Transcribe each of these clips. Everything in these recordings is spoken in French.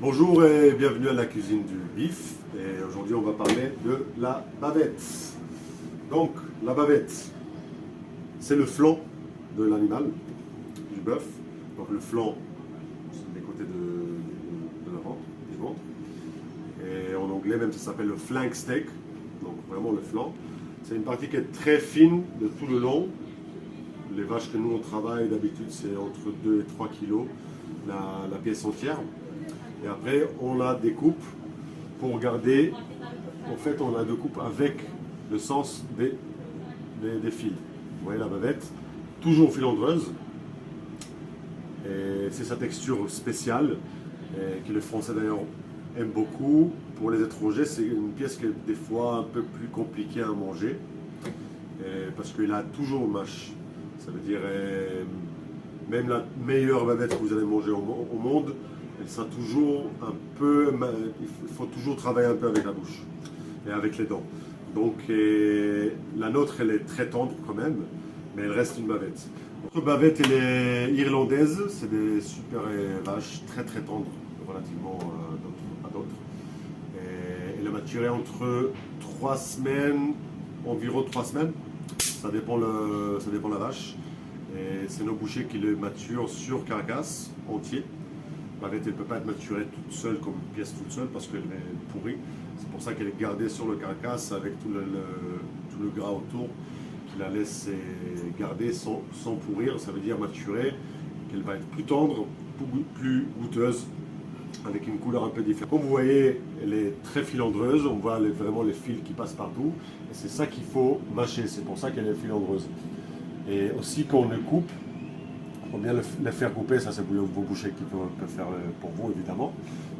Bonjour et bienvenue à la cuisine du bif. Et aujourd'hui, on va parler de la bavette. Donc, la bavette, c'est le flanc de l'animal, du bœuf. Donc, le flanc, c'est les côtés de la ventre, du ventre. Et en anglais, même, ça s'appelle le flank steak. Donc, vraiment le flanc. C'est une partie qui est très fine de tout le long. Les vaches que nous, on travaille, d'habitude, c'est entre 2 et 3 kilos la pièce entière. Et après, on la découpe pour garder. En fait, on la découpe avec le sens des fils. Vous voyez la bavette, toujours filandreuse. Et c'est sa texture spéciale, que les Français d'ailleurs aiment beaucoup. Pour les étrangers, c'est une pièce qui est des fois un peu plus compliquée à manger. Parce qu'il a toujours mâche. Ça veut dire, même la meilleure bavette que vous allez manger au monde, elle sera toujours un peu, il faut toujours travailler un peu avec la bouche et avec les dents. Donc la nôtre, elle est très tendre quand même, mais elle reste une bavette. Notre bavette, elle est irlandaise, c'est des super vaches très très tendres relativement à d'autres. Elle a maturé entre 3 semaines, environ 3 semaines, ça dépend la vache. Et c'est nos bouchers qui le maturent sur carcasse entier. La bavette, elle ne peut pas être maturée toute seule comme une pièce toute seule parce qu'elle est pourrie. C'est pour ça qu'elle est gardée sur le carcasse avec tout le gras autour qui la laisse garder sans pourrir. Ça veut dire maturer, qu'elle va être plus tendre, plus goûteuse, avec une couleur un peu différente. Comme vous voyez, elle est très filandreuse. On voit vraiment les fils qui passent partout. Et c'est ça qu'il faut mâcher. C'est pour ça qu'elle est filandreuse. Et aussi quand on le coupe, il faut bien le faire couper, ça c'est vos bouchers qui peuvent faire pour vous évidemment.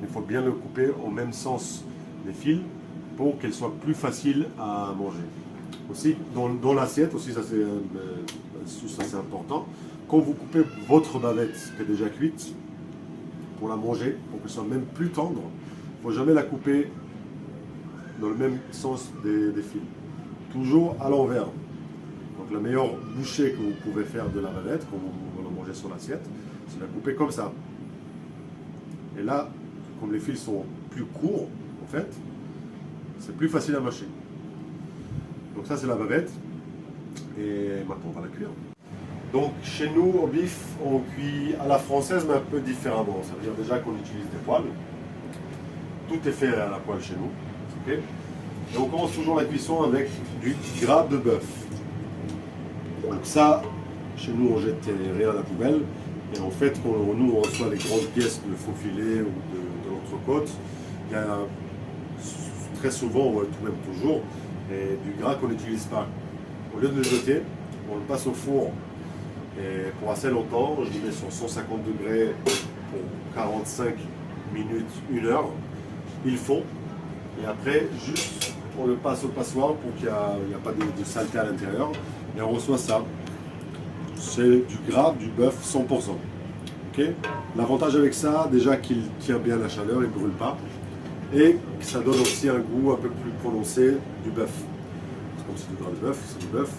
Il faut bien le couper au même sens les fils pour qu'elle soit plus facile à manger. Aussi dans l'assiette, aussi ça c'est une astuce assez important, quand vous coupez votre bavette qui est déjà cuite, pour la manger, pour qu'elle soit même plus tendre, il ne faut jamais la couper dans le même sens des fils. Toujours à l'envers. Donc la meilleure bouchée que vous pouvez faire de la bavette, quand vous la mangez sur l'assiette, c'est la couper comme ça. Et là, comme les fils sont plus courts, en fait, c'est plus facile à mâcher. Donc ça c'est la bavette. Et maintenant on va la cuire. Donc chez nous, au bif, on cuit à la française, mais un peu différemment. Ça veut dire déjà qu'on utilise des poêles. Tout est fait à la poêle chez nous. Okay. Et on commence toujours la cuisson avec du gras de bœuf. Donc ça, chez nous, on jette rien à la poubelle. Et en fait, quand nous on reçoit les grandes pièces de faux filet ou de l'entrecôte, il y a très souvent, ou tout même toujours, du gras qu'on n'utilise pas. Au lieu de le jeter, on le passe au four et pour assez longtemps. Je le mets sur 150 degrés pour 45 minutes, 1 heure. Il fond. Et après, juste, on le passe au passoire pour qu'il n'y a pas de saleté à l'intérieur. Et on reçoit ça. C'est du gras, du bœuf 100%. Okay. L'avantage avec ça, déjà qu'il tient bien la chaleur, il ne brûle pas. Et ça donne aussi un goût un peu plus prononcé du bœuf. C'est comme c'est du gras de bœuf, c'est du bœuf.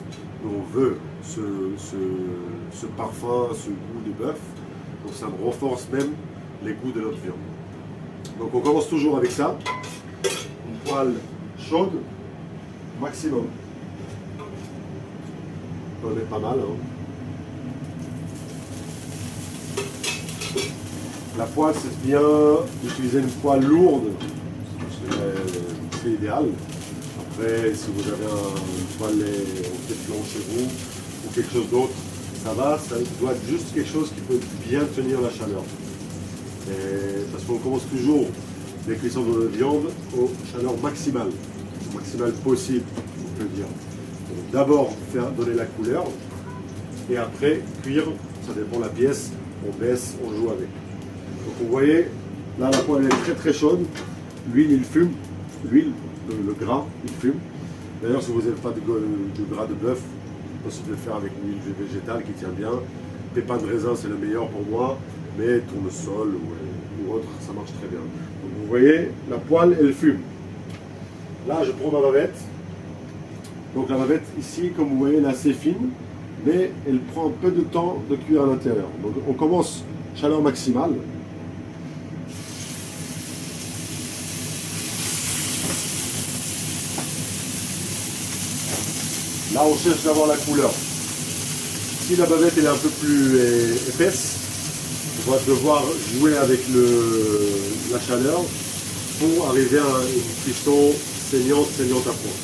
On veut ce parfum, ce goût du bœuf. Donc ça me renforce même les goûts de notre viande. Donc on commence toujours avec ça. Une poêle chaude, maximum. On est pas mal. Hein. La poêle, c'est bien d'utiliser une poêle lourde, c'est idéal. Après, si vous avez une poêle au téflon chez vous ou quelque chose d'autre, ça va, ça doit être juste quelque chose qui peut bien tenir la chaleur. Parce qu'on commence toujours les cuissons de viande aux chaleurs maximales, le maximal possible, on peut dire. D'abord donner la couleur et après cuire, ça dépend de la pièce, on baisse, on joue avec. Donc vous voyez, là la poêle est très très chaude, l'huile il fume, l'huile, le gras il fume. D'ailleurs si vous n'avez pas de gras de bœuf, c'est possible de le faire avec une huile végétale qui tient bien. Pépins de raisin c'est le meilleur pour moi, mais tournesol ou autre ça marche très bien. Donc vous voyez, la poêle elle fume. Là je prends ma bavette. Donc la bavette ici, comme vous voyez, elle est assez fine, mais elle prend un peu de temps de cuire à l'intérieur. Donc on commence chaleur maximale. Là, on cherche d'avoir la couleur. Si la bavette elle est un peu plus épaisse, on va devoir jouer avec la chaleur pour arriver à une cuisson saignante à point.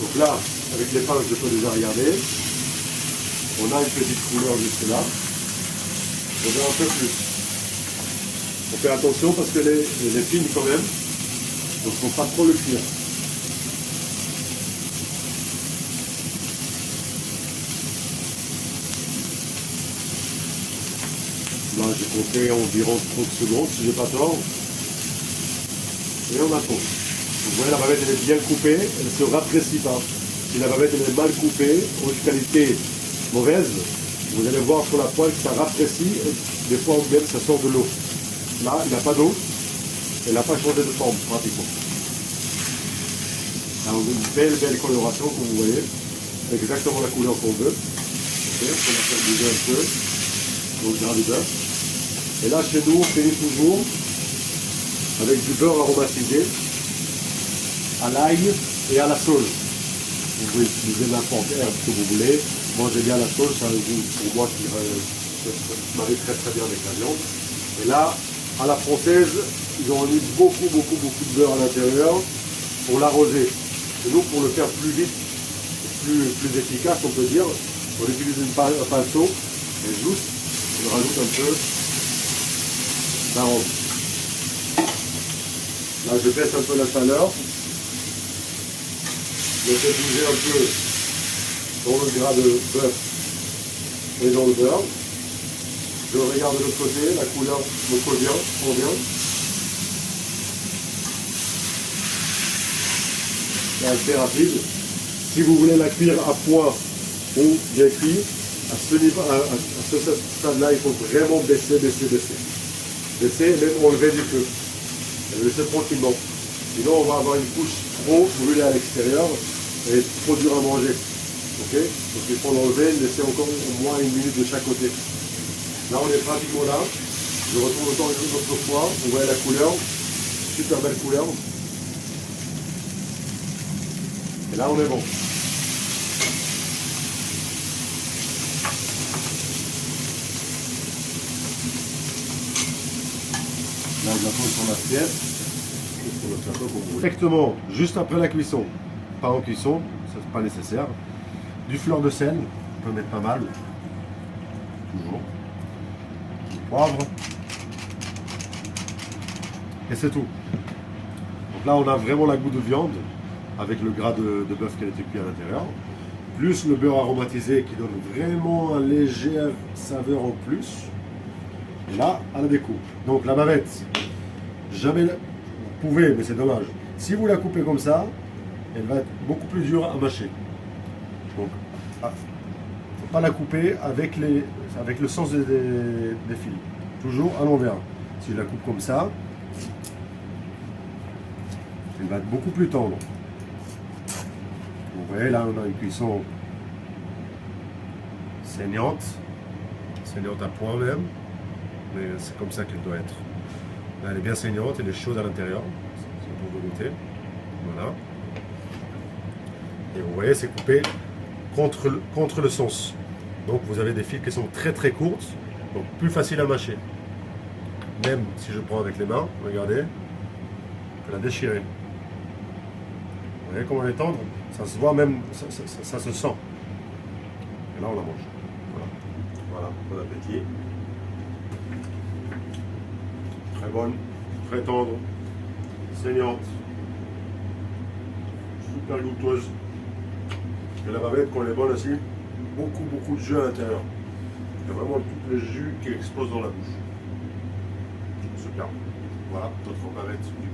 Donc là, avec les pinces, je peux déjà regarder. On a une petite couleur juste là. On va un peu plus. On fait attention parce que les fines quand même, donc il ne faut pas trop le cuire. Là, j'ai compté environ 30 secondes, si je n'ai pas tort. Et on attend. Vous voyez, la bavette elle est bien coupée, elle ne se rafraîcit pas. Si la bavette elle est mal coupée, ou de qualité mauvaise, vous allez voir sur la poêle que ça rafraîcit, et des fois même ça sort de l'eau. Là, il n'y a pas d'eau, elle n'a pas changé de forme pratiquement. Là, on a une belle coloration, comme vous voyez, c'est exactement la couleur qu'on veut. Okay, on va faire bouger un peu, donc gras du beurre. Et là, chez nous, on finit toujours avec du beurre aromatisé à l'ail et à la sauge. Vous pouvez utiliser n'importe quelle herbe que vous voulez. Moi, j'aime bien la sauge, c'est un goût pour moi qui marie très bien avec la viande. Et là, à la française, ils ont mis beaucoup de beurre à l'intérieur pour l'arroser. Et nous, pour le faire plus vite, plus efficace, on peut dire, on utilise un pinceau et juste, on rajoute un peu d'arôme. Là, je baisse un peu la chaleur. Je fais bouger un peu dans le gras de bœuf et dans le beurre. Je regarde de l'autre côté, la couleur me convient. C'est assez rapide. Si vous voulez la cuire à point ou bien cuit, à ce stade-là, il faut vraiment baisser. Baisser et même enlever du feu. Et le laisser tranquillement. Sinon, on va avoir une couche trop brûlée à l'extérieur et trop dure à manger. Ok? Donc il faut l'enlever, laisser encore au moins 1 minute de chaque côté. Là, on est pratiquement là. Je retourne encore une autre fois. Vous voyez la couleur. Super belle couleur. Et là, on est bon. Là, je la pose sur l'assiette. Sur le plateau pour vous. Directement, juste après la cuisson. Pas en cuisson, ça c'est pas nécessaire. Du fleur de sel, on peut mettre pas mal. Toujours. Du poivre. Et c'est tout. Donc là, on a vraiment la goût de viande avec le gras de bœuf qui a été cuit à l'intérieur. Plus le beurre aromatisé qui donne vraiment un léger saveur en plus. Et là, à la découpe. Donc la bavette, jamais, vous pouvez, mais c'est dommage. Si vous la coupez comme ça, elle va être beaucoup plus dure à mâcher. Donc, il ne faut pas la couper avec le sens des fils. Toujours à l'envers. Si je la coupe comme ça, elle va être beaucoup plus tendre. Vous voyez, là, on a une cuisson saignante à point même. Mais c'est comme ça qu'elle doit être. Là, elle est bien saignante, elle est chaude à l'intérieur. C'est pour vous goûter. Voilà. Et vous voyez, c'est coupé contre le sens. Donc vous avez des fils qui sont très courtes, donc plus facile à mâcher. Même si je prends avec les mains, regardez, je peux la déchirer. Vous voyez comment elle est tendre? Ça se voit même, ça se sent. Et là on la mange. Voilà, bon appétit. Très bonne, très tendre, saignante, super goûteuse. Et la bavette, quand elle est bonne aussi, beaucoup de jus à l'intérieur. Il y a vraiment tout le jus qui explose dans la bouche. Super. Voilà, notre bavette du